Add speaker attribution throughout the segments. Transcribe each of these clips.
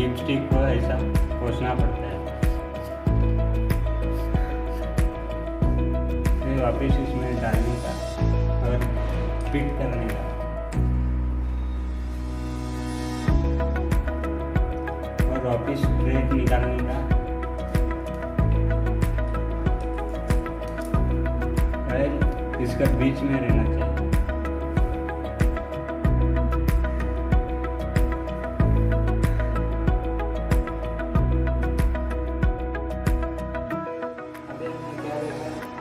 Speaker 1: Deep stick को ऐसा पोंछना पड़ता है, फिर वापस इसमें डालने का और फिट करने का और वापस थ्रेड निकालने का। ऑयल इसका बीच में रहना चाहिए।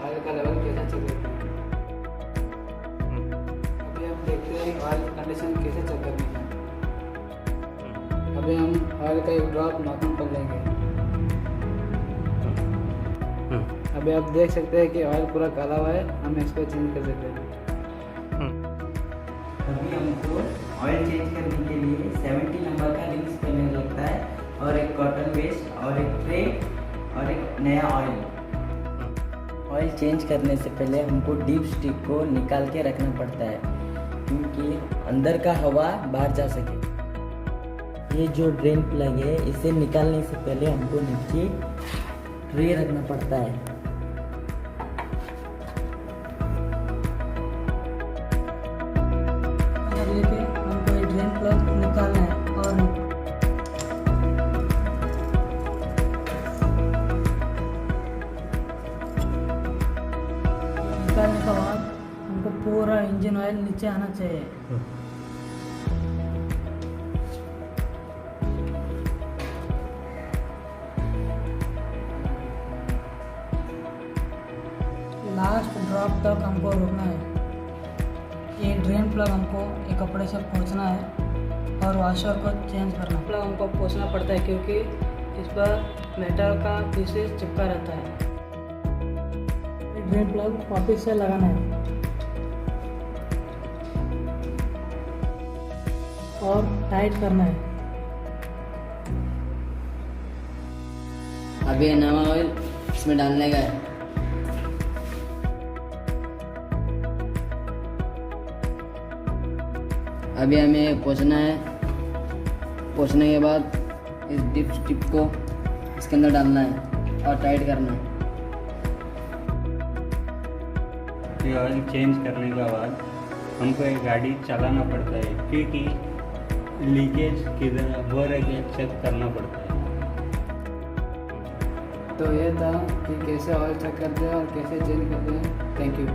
Speaker 2: ऑयल का लेवल कैसा चेक करते हैं? अभी हम देखते हैं ऑयल कंडीशन कैसे चेक करनी है। अभी हम ऑयल का एक ड्रॉप नाखून पर लेंगे। अभी आप देख सकते हैं कि ऑयल पूरा काला हुआ है, हम इसको चेंज कर सकते हैं।
Speaker 3: अभी हमको ऑयल चेंज करने के लिए 70 नंबर का रिंग्स करने लगता है और एक कॉटन वेस्ट और एक ट्रे और एक नया ऑयल। ऑयल चेंज करने से पहले हमको डीप स्टिक को निकाल के रखना पड़ता है क्योंकि अंदर का हवा बाहर जा सके। ये जो ड्रेन प्लग है इसे निकालने से पहले हमको नीचे ट्रे रखना पड़ता है।
Speaker 2: लेके हमको ये ड्रेन प्लग निकालना है और निकालने के बाद हमको पूरा इंजन ऑयल नीचे आना चाहिए। लास्ट ड्रॉप तक हमको रुकना है। ये ड्रेन प्लग हमको एक कपड़े से पोंछना है और वॉशर को चेंज करना है। प्लग हमको पोंछना पड़ता है क्योंकि इस पर मेटल का पीसेस चिपका रहता है। ड्रेन प्लग वापस से लगाना है और टाइट करना है।
Speaker 3: अभी नया ऑयल इसमें डालने का है। अभी हमें पोंछना है। पोंछने के बाद इस डिप स्टिक को इसके अंदर डालना है और टाइट करना है।
Speaker 1: ये ऑयल चेंज करने के बाद हमको ये गाड़ी चलाना पड़ता है क्योंकि लीकेज किधर हो रहा है चेक करना पड़ता है।
Speaker 2: तो ये था कि कैसे ऑयल चेक करते हैं और कैसे चेंज करते हैं। Thank you.